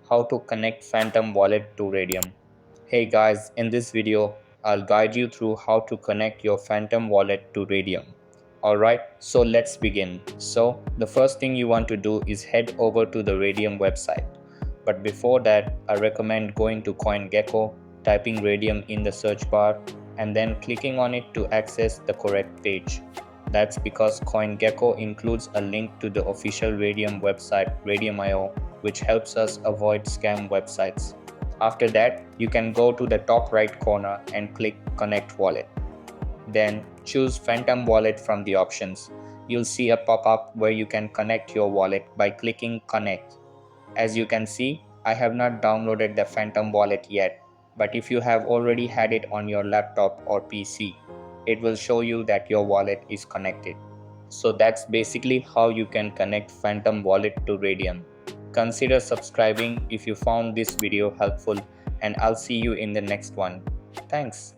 how to connect Phantom Wallet to Raydium. Hey guys, in this video, I'll guide you through how to connect your Phantom Wallet to Raydium. Alright, so let's begin. So, the first thing you want to do is head over to the Raydium website. But before that, I recommend going to CoinGecko, typing Raydium in the search bar, and then clicking on it to access the correct page. That's because CoinGecko includes a link to the official Raydium website, Raydium.io, which helps us avoid scam websites. After that, you can go to the top right corner and click Connect Wallet. Then choose Phantom Wallet from the options. You'll see a pop-up where you can connect your wallet by clicking Connect. As you can see, I have not downloaded the Phantom Wallet yet, but if you have already had it on your laptop or PC, it will show you that your wallet is connected. So that's basically how you can connect Phantom Wallet to Raydium. Consider subscribing if you found this video helpful, and I'll see you in the next one. Thanks.